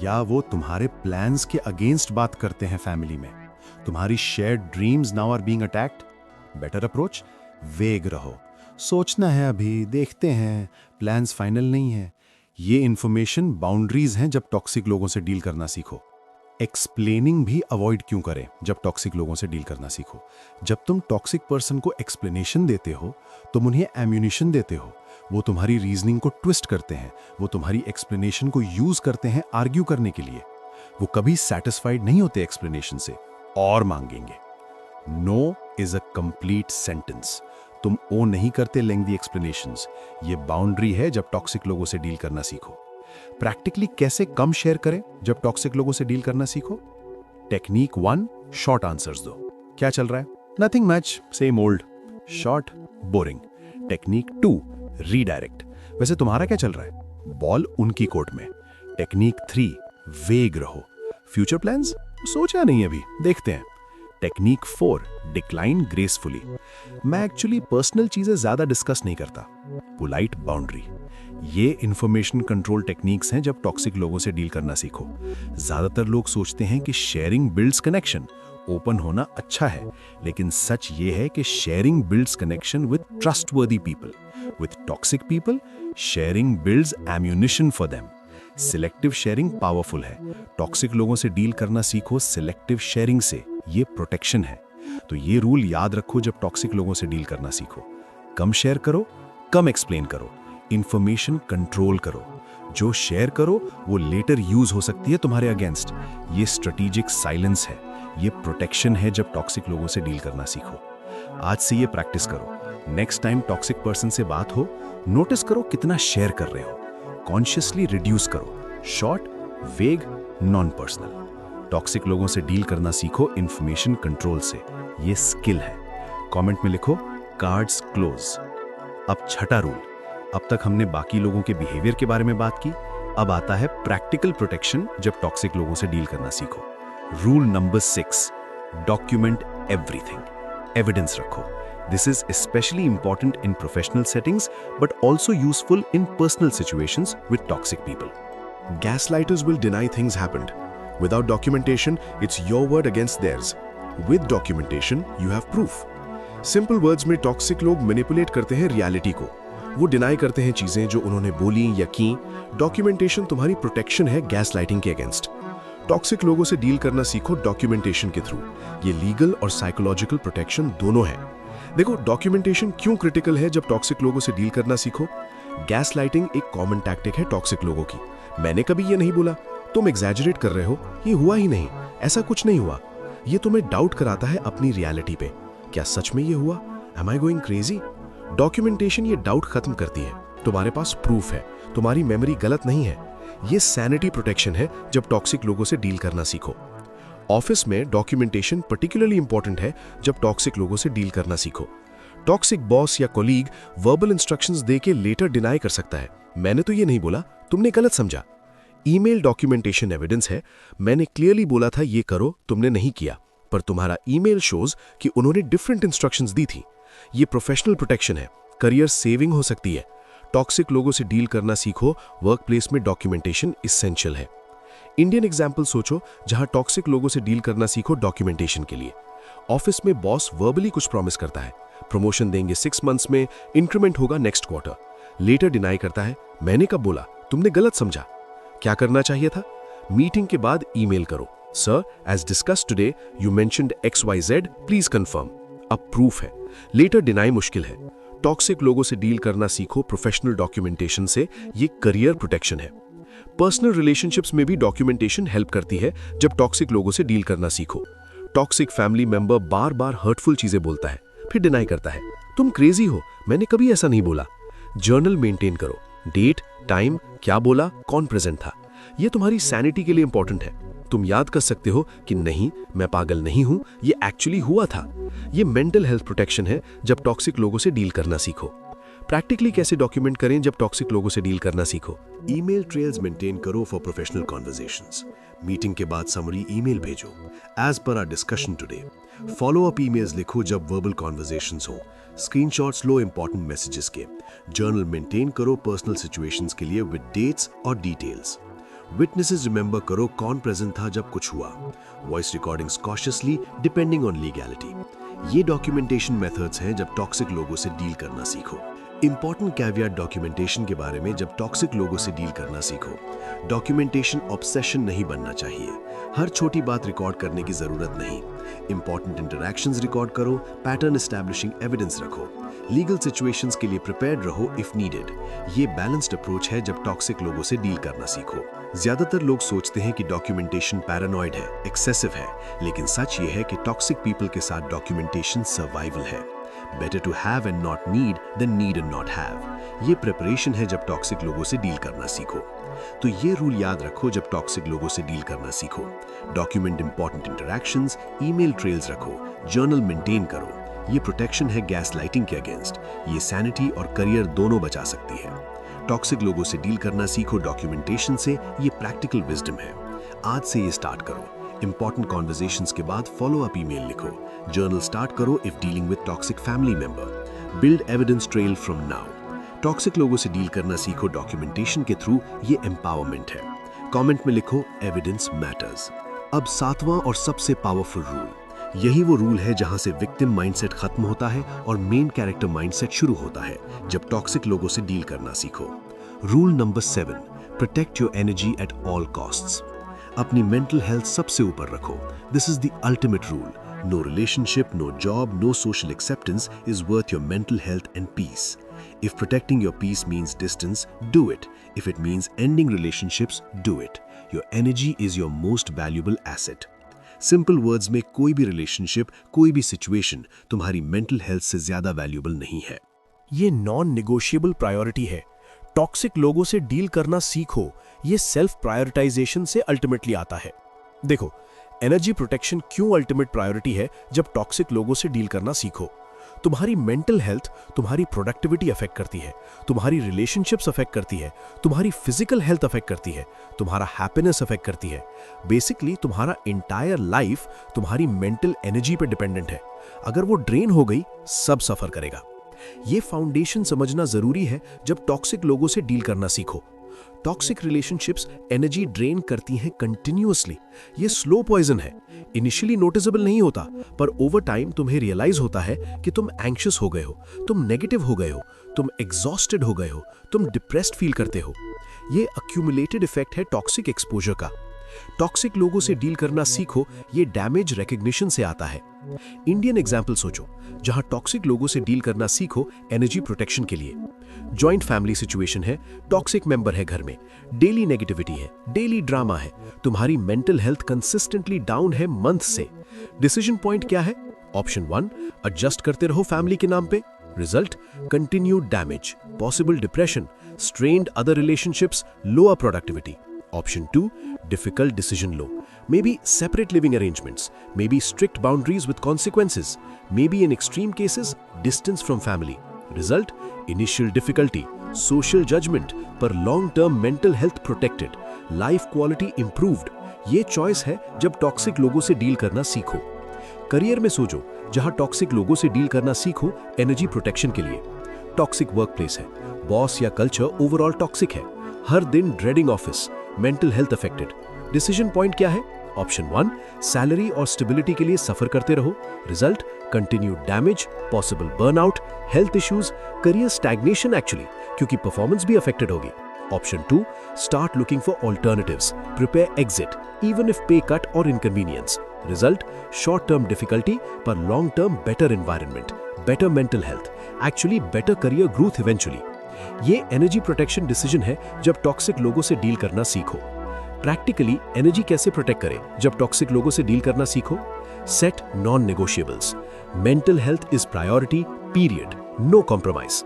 या वो तुम्हारे प्लान्स के अगेंस्ट बात करते हैं फैमिली में। तुम्हारी shared dreams now are being attacked. Better approach, vague रहो। सोचना है, अभी देखते हैं, प्लान्स फाइनल नहीं है। ये इंफॉर्मेशन बाउंड्रीज हैं जब टॉक्सिक लोगों से डील करना सीखो। एक्सप्लेनिंग भी अवॉइड क्यों करें जब टॉक्सिक लोगों से डील करना सीखो। जब तुम टॉक्सिक पर्सन को एक्सप्लेनेशन देते हो, तुम उन्हें एम्यूनिशन देते हो। वो तुम्हारी रीजनिंग को ट्विस्ट करते हैं। वो तुम्हारी एक्सप्लेनेशन को यूज करते हैं आर्ग्यू करने के लिए। वो कभी सेटिस्फाइड नहीं होते एक्सप्लेनेशन से और मांगेंगे। No is a complete sentence. तुम ओ नहीं करते लेंथी एक्सप्लेनेशंस। ये बाउंड्री है जब टॉक्सिक लोगों से डील करना सीखो। प्रैक्टिकली कैसे कम शेयर करें जब टॉक्सिक लोगों से डील करना सीखो। टेक्निक 1, शॉर्ट आंसर्स दो। क्या चल रहा है? Nothing much, same old. Short, boring. Technique 2, redirect. वैसे तुम्हारा क्या चल रहा है? बॉल उनकी कोर्ट में। टेक्निक 3, वेग रहो। Future plans? सोचा नहीं अभी, देखते हैं। Technique 4, decline gracefully. मैं एक्चुअली पर्सनल चीजें ज्यादा डिस्कस नहीं करता। Polite boundary. ये इंफॉर्मेशन कंट्रोल टेक्निक्स हैं जब टॉक्सिक लोगों से डील करना सीखो। ज्यादातर लोग सोचते हैं कि शेयरिंग बिल्ड्स कनेक्शन, ओपन होना अच्छा है, लेकिन सच ये है कि sharing builds connection with trustworthy people. With toxic people, sharing builds ammunition for them. Selective sharing powerful है। टॉक्सिक लोगों से डील करना सीखो सिलेक्टिव शेयरिंग से। ये प्रोटेक्शन है। तो ये रूल याद रखो जब टॉक्सिक लोगों से डील करना सीखो। कम शेयर करो, कम एक्सप्लेन करो, इंफॉर्मेशन कंट्रोल करो। जो शेयर करो वो लेटर यूज हो सकती है तुम्हारे अगेंस्ट। ये स्ट्रेटेजिक साइलेंस है। ये प्रोटेक्शन है जब टॉक्सिक लोगों से डील करना सीखो। आज से ये प्रैक्टिस करो। नेक्स्ट टाइम टॉक्सिक पर्सन से बात हो, नोटिस करो कितना शेयर कर रहे हो। कॉन्शियसली रिड्यूस करो। शॉर्ट, वेग, नॉन पर्सनल। टॉक्सिक लोगों से डील करना सीखो इंफॉर्मेशन कंट्रोल से। ये स्किल है। कमेंट में लिखो कार्ड्स क्लोज। अब छठा रूल। अब तक हमने बाकी लोगों के बिहेवियर के बारे में बात की। अब आता है प्रैक्टिकल प्रोटेक्शन जब टॉक्सिक लोगों से डील करना सीखो। Rule number 6, document everything. Evidence रखो। This is especially important in professional settings, but also useful in personal situations with toxic people. Gaslighters will deny things happened. Without documentation, it's your word against theirs. With documentation, you have proof. Simple words में टॉक्सिक लोग मैनिपुलेट करते हैं रियलिटी को. वो डिनाई करते हैं चीजें जो उन्होंने बोली या की. डॉक्यूमेंटेशन तुम्हारी प्रोटेक्शन है गैसलाइटिंग के अगेंस्ट. टॉक्सिक लोगों से डील करना सीखो डॉक्यूमेंटेशन के थ्रू. ये लीगल और साइकोलॉजिकल प्रोटेक्शन दोनों है. देखो, डॉक्यूमेंटेशन क्यों क्रिटिकल है जब टॉक्सिक लोगों से डील करना सीखो. गैसलाइटिंग एक कॉमन टैक्टिक है टॉक्सिक लोगों की. मैंने कभी ये नहीं बोला, तुम एग्जैजरेट कर रहे हो, ये हुआ ही नहीं, ऐसा कुछ नहीं हुआ. ये तुम्हें डाउट कराता है अपनी रियलिटी पे. क्या सच में ये हुआ? Am I going crazy? Documentation ये डाउट खत्म करती है. तुम्हारे पास प्रूफ है, तुम्हारी मेमोरी गलत नहीं है. ये सैनिटी प्रोटेक्शन है जब टॉक्सिक लोगों से डील करना सीखो. ऑफिस में डॉक्यूमेंटेशन पर्टिकुलरली इंपॉर्टेंट है जब टॉक्सिक लोगों से डील करना सीखो. टॉक्सिक बॉस या कोलीग वर्बल इंस्ट्रक्शंस देके लेटर डिनाई कर सकता है, मैंने तो ये नहीं बोला, तुमने गलत समझा. ईमेल डॉक्यूमेंटेशन एविडेंस है, मैंने क्लियरली बोला था ये करो, तुमने नहीं किया, पर तुम्हारा ईमेल शोज कि उन्होंने डिफरेंट इंस्ट्रक्शंस दी थी. ये प्रोफेशनल प्रोटेक्शन है, करियर सेविंग हो सकती है. टॉक्सिक लोगों से डील करना सीखो, वर्क प्लेस में डॉक्यूमेंटेशन इसेंशियल है. इंडियन एग्जाम्पल सोचो जहां टॉक्सिक लोगों से डील करना सीखो डॉक्यूमेंटेशन के लिए. ऑफिस में बॉस वर्बली कुछ प्रॉमिस करता है, प्रमोशन देंगे 6 मंथ्स में, इंक्रीमेंट होगा नेक्स्ट क्वार्टर. लेटर डिनाई करता है, मैंने कब बोला, तुमने गलत समझा. क्या करना चाहिए था? मीटिंग के बाद ईमेल करो, sir as discussed today you mentioned XYZ, please confirm. अब प्रूफ है. लेटर डिनाई मुश्किल है. टॉक्सिक लोगों से डील करना सीखो प्रोफेशनल डॉक्यूमेंटेशन से, ये करियर प्रोटेक्शन है. पर्सनल रिलेशनशिप्स में भी डॉक्यूमेंटेशन हेल्प करती है जब टॉक्सिक लोगों से डील करना सीखो. टॉक्सिक फैमिली मेंबर बार बार हर्टफुल चीजें बोलता है, फिर डिनाई करता है, तुम क्रेजी हो, मैंने कभी ऐसा नहीं बोला. जर्नल मेंटेन करो, डेट, टाइम, क्या बोला, कौन प्रेजेंट था. ये तुम्हारी सैनिटी के लिए इंपॉर्टेंट है. तुम याद कर सकते हो कि नहीं, मैं पागल नहीं हूं, ये एक्चुअली हुआ था. ये मेंटल हेल्थ प्रोटेक्शन है जब टॉक्सिक लोगों से डील करना सीखो. प्रैक्टिकली कैसे डॉक्यूमेंट करें जब टॉक्सिक लोगों से डील करना सीखो. ईमेल ट्रेल्स मेंटेन करो फॉर प्रोफेशनल कॉन्वर्सेशंस. मीटिंग के बाद समरी ईमेल भेजो, as per our discussion today. Follow up emails लिखो जब वर्बल कॉन्वर्सेशंस हो. स्क्रीनशॉट्स लो इंपॉर्टेंट मैसेजेस के. जर्नल मेंटेन करो पर्सनल सिचुएशंस के लिए विद डेट्स और डिटेल्स. विटनेसेस रिमेंबर करो कौन प्रेजेंट था जब कुछ हुआ. Voice recordings cautiously depending on legality. ये डॉक्यूमेंटेशन मेथड्स हैं जब टॉक्सिक लोगों से डील करना सीखो. इंपॉर्टेंट कैवियट डॉक्यूमेंटेशन के बारे में जब टॉक्सिक लोगों से डील करना सीखो. डॉक्यूमेंटेशन ऑब्सेशन नहीं बनना चाहिए. हर छोटी बात रिकॉर्ड करने की जरूरत नहीं. इंपॉर्टेंट इंटरैक्शंस रिकॉर्ड करो, पैटर्न एस्टैब्लिशिंग एविडेंस रखो. लीगल सिचुएशंस के लिए प्रिपेयर्ड रहो इफ नीडेड. ये बैलेंस्ड अप्रोच है जब टॉक्सिक लोगों से डील करना सीखो. ज्यादातर लोग सोचते हैं कि डॉक्यूमेंटेशन पैरानॉइड है, एक्सेसिव है, लेकिन सच ये है कि टॉक्सिक पीपल के साथ डॉक्यूमेंटेशन सर्वाइवल है. Better to have and not need than need and not have. ये प्रिपरेशन है जब टॉक्सिक लोगों से डील करना सीखो. तो ये रूल याद रखो जब टॉक्सिक लोगों से डील करना सीखो. Document important interactions, email trails रखो, जर्नल मेंटेन करो. ये प्रोटेक्शन है गैसलाइटिंग के अगेंस्ट. ये सैनिटी और करियर दोनों बचा सकती है. टॉक्सिक लोगों से डील करना सीखो डॉक्यूमेंटेशन से, ये प्रैक्टिकल विजडम है. आज से ये स्टार्ट करो. इंपॉर्टेंट कॉन्वर्सेशंस के बाद फॉलो अप ईमेल लिखो. जर्नल स्टार्ट करो if dealing with toxic family member. Build evidence trail from now. Toxic लोगों से डील करना सीखो डॉक्यूमेंटेशन के थ्रू, ये एम्पावरमेंट है. कमेंट में लिखो एविडेंस मैटर्स. अब 7वां और सबसे पावरफुल रूल. यही वो रूल है जहां से विक्टिम माइंडसेट खत्म होता है और मेन कैरेक्टर माइंडसेट शुरू होता है जब टॉक्सिक लोगों से डील करना सीखो. Rule number 7, protect your energy at all costs. अपनी मेंटल हेल्थ सबसे ऊपर रखो. This is the ultimate rule. No relationship, no job, no social acceptance is worth your mental health and peace. If protecting your peace means distance, do it. If it means ending relationships, do it. Your energy is your most valuable asset. Simple words में कोई भी रिलेशनशिप, कोई भी सिचुएशन तुम्हारी मेंटल हेल्थ से ज्यादा वैल्यूएबल नहीं है. ये नॉन नेगोशिएबल प्रायोरिटी है. टॉक्सिक लोगों से डील करना सीखो. ये सेल्फ प्रायोरिटाइजेशन से अल्टीमेटली आता है. देखो, एनर्जी प्रोटेक्शन क्यों अल्टीमेट प्रायोरिटी है जब टॉक्सिक लोगों से डील करना सीखो. तुम्हारी मेंटल हेल्थ तुम्हारी प्रोडक्टिविटी अफेक्ट करती है, तुम्हारी रिलेशनशिप्स अफेक्ट करती है, तुम्हारी फिजिकल हेल्थ अफेक्ट करती है, तुम्हारा हैप्पीनेस अफेक्ट करती है। बेसिकली तुम्हारा इंटायर लाइफ तुम्हारी मेंटल एनर्जी पे डिपेंडेंट है। अगर वो ड्रेन हो गई, सब सफर करेगा। ये फाउंडेशन समझना जरूरी है जब टॉक्सिक लोगों से डील करना सीखो। टॉक्सिक रिलेशनशिप्स एनर्जी ड्रेन करती हैं कंटिन्यूअसली। ये स्लो पॉइजन है, इनिशियली नोटिसेबल नहीं होता, पर ओवर टाइम तुम्हें रियलाइज होता है कि तुम एंग्शियस हो गए हो, तुम नेगेटिव हो गए हो, तुम एग्जॉस्टेड हो गए हो, तुम डिप्रेस्ड फील करते हो। ये अक्यूमुलेटेड इफेक्ट है टॉक्सिक एक्सपोजर का। टॉक्सिक लोगों से डील करना सीखो, ये डैमेज रिकग्निशन से आता है। इंडियन एग्जाम्पल सोचो, जहां टॉक्सिक लोगों से डील करना सीखो एनर्जी प्रोटेक्शन के लिए। जॉइंट फैमिली सिचुएशन है, टॉक्सिक मेंबर है घर में, डेली नेगेटिविटी है, डेली ड्रामा है, तुम्हारी मेंटल हेल्थ कंसिस्टेंटली डाउन है मंथ से। डिसीजन पॉइंट क्या है? ऑप्शन 1, एडजस्ट करते रहो फैमिली के नाम पे। Result, continued damage, possible depression, strained other relationships, lower productivity. Option 2, difficult decision low. Maybe separate living arrangements, maybe strict boundaries with consequences, maybe in extreme cases, distance from family. Result, initial difficulty, social judgment, पर long-term mental health protected, life quality improved. ये choice है जब टॉक्सिक लोगों से डील करना सीखो। करियर में सोचो, जहां टॉक्सिक लोगों से डील करना सीखो एनर्जी प्रोटेक्शन के लिए। टॉक्सिक वर्कप्लेस है, बॉस या कल्चर ओवरऑल टॉक्सिक है, हर दिन dreading office, mental health affected. Decision point क्या है? ऑप्शन 1, सैलरी और स्टेबिलिटी के लिए सफर करते रहो। Result, continued damage, possible burnout, health issues, career stagnation actually, क्योंकि परफॉर्मेंस भी अफेक्टेड होगी। Option 2, start looking for alternatives, prepare exit even if pay cut और inconvenience. Result, short term difficulty पर long term better environment, better mental health, actually better career growth eventually. ये एनर्जी प्रोटेक्शन डिसीजन है जब टॉक्सिक लोगों से डील करना सीखो। प्रैक्टिकली एनर्जी कैसे प्रोटेक्ट करें जब टॉक्सिक लोगों से डील करना सीखो? Set non negotiables, mental health is priority period, no compromise.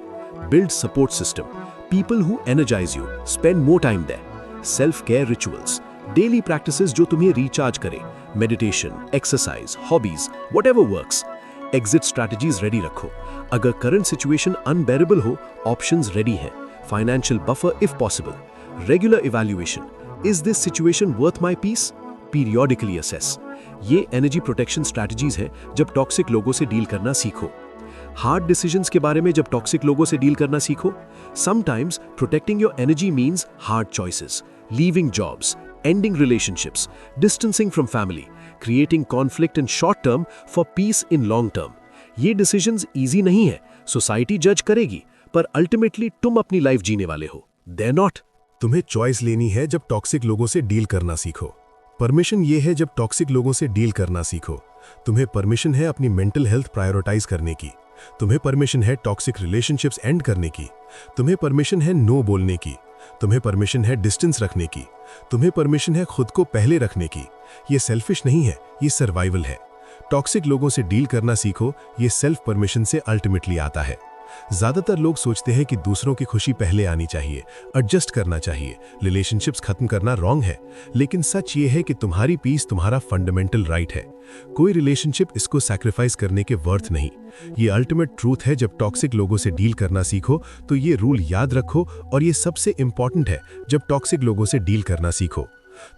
Build support system, people who energize you, spend more time there. Self care rituals, daily practices जो तुम्हें रिचार्ज करें, meditation, exercise, hobbies, whatever works. Exit strategies ready रखो, अगर करंट सिचुएशन अनबेरेबल हो, ऑप्शंस रेडी हैं। Financial buffer if possible. Regular evaluation, is this situation worth my peace? Periodically assess. ये एनर्जी प्रोटेक्शन स्ट्रैटेजीज हैं जब टॉक्सिक लोगों से डील करना सीखो। हार्ड डिसीजंस के बारे में जब टॉक्सिक लोगों से डील करना सीखो। Sometimes protecting your energy means hard choices, leaving jobs, ending relationships, distancing from family, creating conflict in short term for peace in long term. ये decisions easy नहीं है, society judge करेगी, पर ultimately तुम अपनी life जीने वाले हो। They're not. तुम्हें चॉइस लेनी है जब टॉक्सिक लोगों से डील करना सीखो। परमिशन ये है जब टॉक्सिक लोगों से डील करना सीखो। तुम्हें परमिशन है अपनी मेंटल हेल्थ प्रायोरिटाइज करने की। तुम्हें परमिशन है टॉक्सिक रिलेशनशिप्स एंड करने की। तुम्हें परमिशन है नो बोलने की। तुम्हें परमिशन है डिस्टेंस रखने की। तुम्हें परमिशन है खुद को पहले रखने की। ये सेल्फिश नहीं है, ये सर्वाइवल है। टॉक्सिक लोगों से डील करना सीखो, ये सेल्फ परमिशन से अल्टीमेटली आता है। ज्यादातर लोग सोचते हैं कि दूसरों की खुशी पहले आनी चाहिए, एडजस्ट करना चाहिए, रिलेशनशिप्स खत्म करना रॉन्ग है, लेकिन सच ये है कि तुम्हारी पीस तुम्हारा फंडामेंटल राइट है। कोई रिलेशनशिप इसको सैक्रिफाइस करने के वर्थ नहीं। ये अल्टीमेट ट्रूथ है। जब टॉक्सिक लोगों से डील करना सीखो तो ये रूल याद रखो, और ये सबसे इंपॉर्टेंट है जब टॉक्सिक लोगों से डील करना सीखो।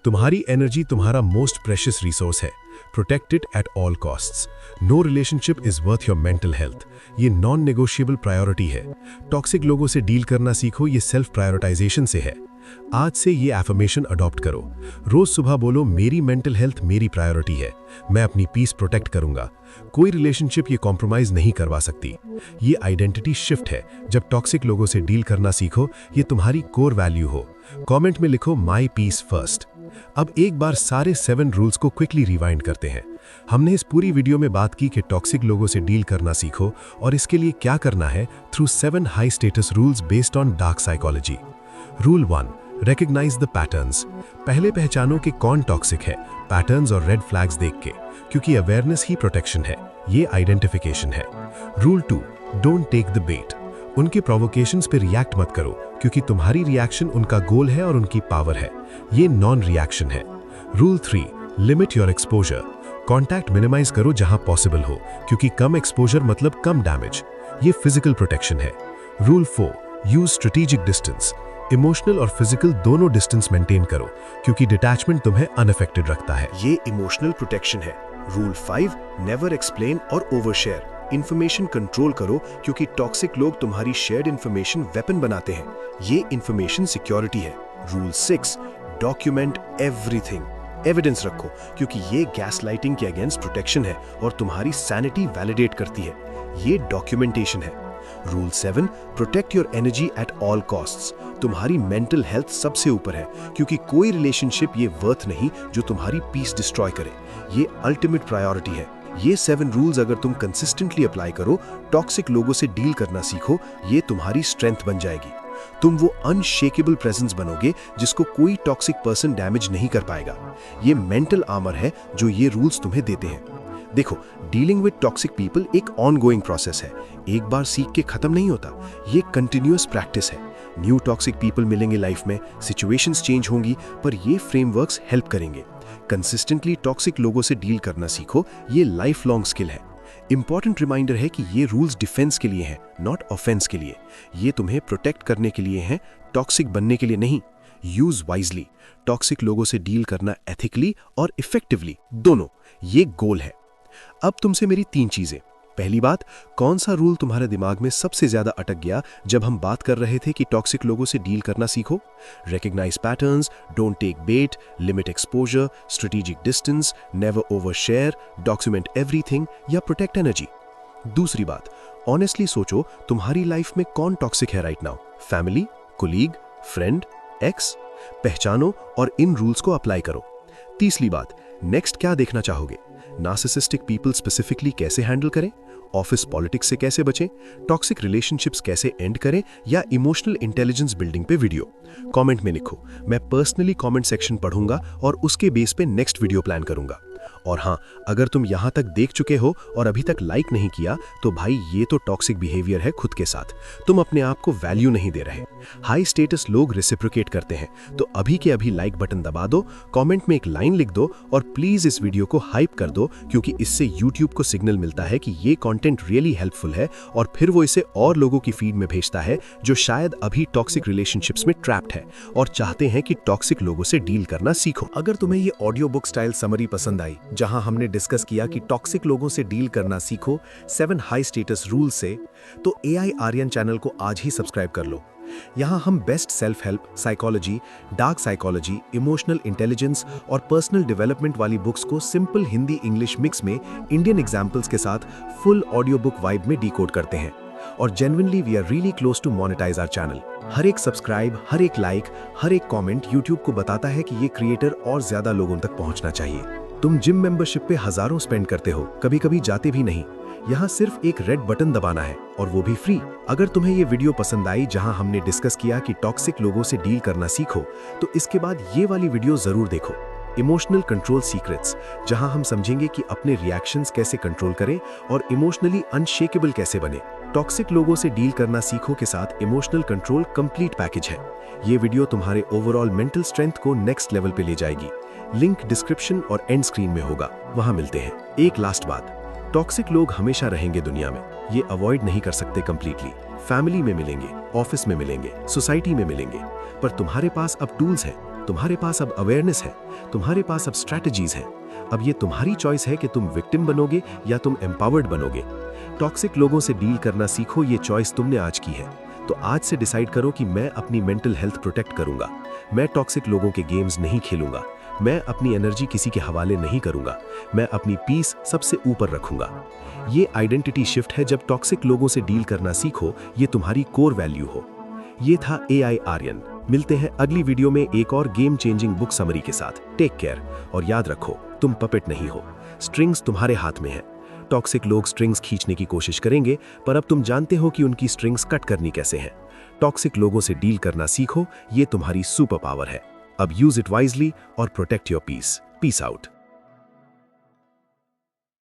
तुम्हारी एनर्जी तुम्हारा मोस्ट प्रेशियस रिसोर्स है। Protect it at all costs. No relationship is worth your mental health. ये नॉन नेगोशिएबल प्रायोरिटी है। टॉक्सिक लोगों से डील करना सीखो, ये सेल्फ प्रायोरिटाइजेशन से है। आज से ये एफर्मेशन अडॉप्ट करो। रोज सुबह बोलो, मेरी मेंटल हेल्थ मेरी प्रायोरिटी है, मैं अपनी पीस प्रोटेक्ट करूंगा। कोई रिलेशनशिप ये कॉम्प्रोमाइज नहीं करवा सकती। ये आइडेंटिटी शिफ्ट है। जब टॉक्सिक लोगों से डील करना सीखो, ये तुम्हारी कोर वैल्यू हो। कमेंट में लिखो माई पीस फर्स्ट। अब एक बार सारे 7 रूल्स को क्विकली रिवाइंड करते हैं। हमने इस पूरी वीडियो में बात की कि टॉक्सिक लोगों से डील करना सीखो और इसके लिए क्या करना है through 7 high status rules based on dark psychology. Rule 1, recognise the patterns. पहले पहचानो कि कौन टॉक्सिक है, पैटर्न्स और रेड फ्लैग्स देख के, क्योंकि अवेयरनेस ही प्रोटेक्शन है। ये आइडेंटिफिकेशन है। Rule 2, don't take the bait. उनके प्रोवोकेशंस पे रिएक्ट मत करो, क्योंकि तुम्हारी रिएक्शन उनका गोल है और उनकी पावर है। ये नॉन रिएक्शन है। Rule 3, limit your exposure. Contact minimize करो जहां पॉसिबल हो, क्योंकि कम एक्सपोजर मतलब कम डैमेज। ये फिजिकल प्रोटेक्शन है। Rule 4, use strategic distance. Emotional और फिजिकल दोनों डिस्टेंस मेंटेन करो, क्योंकि डिटैचमेंट तुम्हें अनअफेक्टेड रखता है। ये इमोशनल प्रोटेक्शन है। रूल 5, नेवर एक्सप्लेन और ओवरशेयर। इंफॉर्मेशन कंट्रोल करो, क्योंकि टॉक्सिक लोग तुम्हारी शेयर्ड इंफॉर्मेशन वेपन बनाते हैं। ये इंफॉर्मेशन सिक्योरिटी है। Rule 6, document everything. एविडेंस रखो, क्योंकि ये गैसलाइटिंग के अगेंस्ट प्रोटेक्शन है और तुम्हारी सैनिटी वैलिडेट करती है। ये डॉक्यूमेंटेशन है। Rule 7, protect your energy at all costs. तुम्हारी मेंटल हेल्थ सबसे ऊपर है, क्योंकि कोई रिलेशनशिप ये वर्थ नहीं जो तुम्हारी पीस डिस्ट्रॉय करे। ये अल्टीमेट प्रायोरिटी है। ये 7 रूल्स अगर तुम कंसिस्टेंटली अप्लाई करो, टॉक्सिक लोगों से डील करना सीखो, ये तुम्हारी स्ट्रेंथ बन जाएगी। तुम वो अनशेकेबल प्रेजेंस बनोगे जिसको कोई टॉक्सिक पर्सन डैमेज नहीं कर पाएगा। ये मेंटल आर्मर है जो ये रूल्स तुम्हें देते हैं। देखो, डीलिंग विद टॉक्सिक पीपल एक ऑनगोइंग प्रोसेस है। एक बार सीख के खत्म नहीं होता। ये कंटिन्यूअस प्रैक्टिस है। न्यू टॉक्सिक पीपल मिलेंगे लाइफ में, सिचुएशंस चेंज होंगी, पर ये फ्रेमवर्क्स हेल्प करेंगे। कंसिस्टेंटली टॉक्सिक लोगों से डील करना सीखो, ये लाइफ लॉन्ग स्किल है। इंपॉर्टेंट रिमाइंडर है कि ये रूल्स डिफेंस के लिए हैं, नॉट ऑफेंस के लिए। ये तुम्हें प्रोटेक्ट करने के लिए हैं, टॉक्सिक बनने के लिए नहीं। Use wisely. टॉक्सिक लोगों से डील करना एथिकली और इफेक्टिवली, दोनों, ये गोल है। अब तुमसे मेरी 3 चीजें। पहली बात, कौन सा रूल तुम्हारे दिमाग में सबसे ज्यादा अटक गया जब हम बात कर रहे थे कि टॉक्सिक लोगों से डील करना सीखो? Recognise patterns, don't take bait, limit exposure, strategic distance, never overshare, document everything या प्रोटेक्ट एनर्जी? दूसरी बात, ऑनेस्टली सोचो, तुम्हारी लाइफ में कौन टॉक्सिक है right now? Family, colleague, friend, x? पहचानो और इन रूल्स को अप्लाई करो। तीसरी बात, नेक्स्ट क्या देखना चाहोगे? नार्सिसिस्टिक पीपल स्पेसिफिकली कैसे हैंडल करें? ऑफिस पॉलिटिक्स से कैसे बचें? टॉक्सिक रिलेशनशिप्स कैसे एंड करें? या इमोशनल इंटेलिजेंस बिल्डिंग पे वीडियो? कमेंट में लिखो, मैं पर्सनली कमेंट सेक्शन पढ़ूंगा और उसके बेस पे नेक्स्ट वीडियो प्लान करूंगा। और हाँ, अगर तुम यहां तक देख चुके हो और अभी तक लाइक नहीं किया, तो भाई ये तो टॉक्सिक बिहेवियर है खुद के साथ। तुम अपने आप को वैल्यू नहीं दे रहे। हाई स्टेटस लोग रेसिप्रोकेट करते हैं, तो अभी के अभी लाइक बटन दबा दो, कमेंट में एक लाइन लिख दो और प्लीज इस वीडियो को हाइप कर दो, क्योंकि इससे यूट्यूब को सिग्नल मिलता है कि ये कंटेंट रियली हेल्पफुल है और फिर वो इसे और लोगों की फीड में भेजता है जो शायद अभी टॉक्सिक रिलेशनशिप्स में ट्रैप्ड है और चाहते हैं कि टॉक्सिक लोगों से डील करना सीखो। अगर तुम्हें ये ऑडियो बुक स्टाइल समरी पसंद आई, जहां हमने डिस्कस किया कि टॉक्सिक लोगों से डील करना सीखो 7 हाई स्टेटस रूल से, तो AI आर्यन चैनल को आज ही सब्सक्राइब कर लो। यहां हम best self help, psychology, dark psychology, emotional intelligence और पर्सनल डेवलपमेंट वाली बुक्स को सिंपल हिंदी इंग्लिश मिक्स में इंडियन एग्जाम्पल्स के साथ फुल ऑडियो बुक वाइब में डिकोड करते हैं। और genuinely we are really close to monetise our channel. हर एक सब्सक्राइब, हर एक लाइक, हर एक कमेंट यूट्यूब को बताता है कि ये क्रिएटर और ज्यादा लोगों तक पहुंचना चाहिए। तुम जिम मेंबरशिप पे हजारों स्पेंड करते हो, कभी कभी जाते भी नहीं। यहाँ सिर्फ एक रेड बटन दबाना है और वो भी फ्री। अगर तुम्हें ये वीडियो पसंद आई जहां हमने डिस्कस किया कि टॉक्सिक लोगों से डील करना सीखो, तो इसके बाद ये वाली वीडियो जरूर देखो, इमोशनल कंट्रोल सीक्रेट्स, जहां हम समझेंगे कि अपने रिएक्शंस कैसे कंट्रोल करें और इमोशनली अनशेकेबल कैसे बने। टॉक्सिक लोगों से डील करना सीखो के साथ इमोशनल कंट्रोल कंप्लीट पैकेज है। ये वीडियो तुम्हारे ओवरऑल मेंटल स्ट्रेंथ को नेक्स्ट लेवल पे ले जाएगी। लिंक डिस्क्रिप्शन और एंड स्क्रीन में होगा, वहां मिलते हैं। एक लास्ट बात, टॉक्सिक लोग हमेशा रहेंगे दुनिया में, ये अवॉइड नहीं कर सकते कंप्लीटली। फैमिली में मिलेंगे, ऑफिस में मिलेंगे, सोसाइटी में मिलेंगे, पर तुम्हारे पास अब टूल्स हैं, तुम्हारे पास अब अवेयरनेस है, तुम्हारे पास अब स्ट्रैटेजीज हैं। अब ये तुम्हारी चॉइस है कि तुम विक्टिम बनोगे या तुम एम्पावर्ड बनोगे। टॉक्सिक लोगों से डील करना सीखो, ये चॉइस तुमने आज की है। तो आज से डिसाइड करो कि मैं अपनी मेंटल हेल्थ प्रोटेक्ट करूंगा, मैं टॉक्सिक लोगों के गेम्स नहीं खेलूंगा, मैं अपनी एनर्जी किसी के हवाले नहीं करूंगा, मैं अपनी पीस सबसे ऊपर रखूंगा। ये आइडेंटिटी शिफ्ट है। जब टॉक्सिक लोगों से डील करना सीखो, ये तुम्हारी कोर वैल्यू हो। ये था AI आर्यन। मिलते हैं अगली वीडियो में एक और गेम चेंजिंग बुक समरी के साथ। टेक केयर और याद रखो, तुम पपेट नहीं हो, स्ट्रिंग्स तुम्हारे हाथ में है। टॉक्सिक लोग स्ट्रिंग्स खींचने की कोशिश करेंगे, पर अब तुम जानते हो कि उनकी स्ट्रिंग्स कट करनी कैसे है। टॉक्सिक लोगों से डील करना सीखो, ये तुम्हारी सुपर पावर है। अब यूज इट वाइजली और protect your peace. Peace out.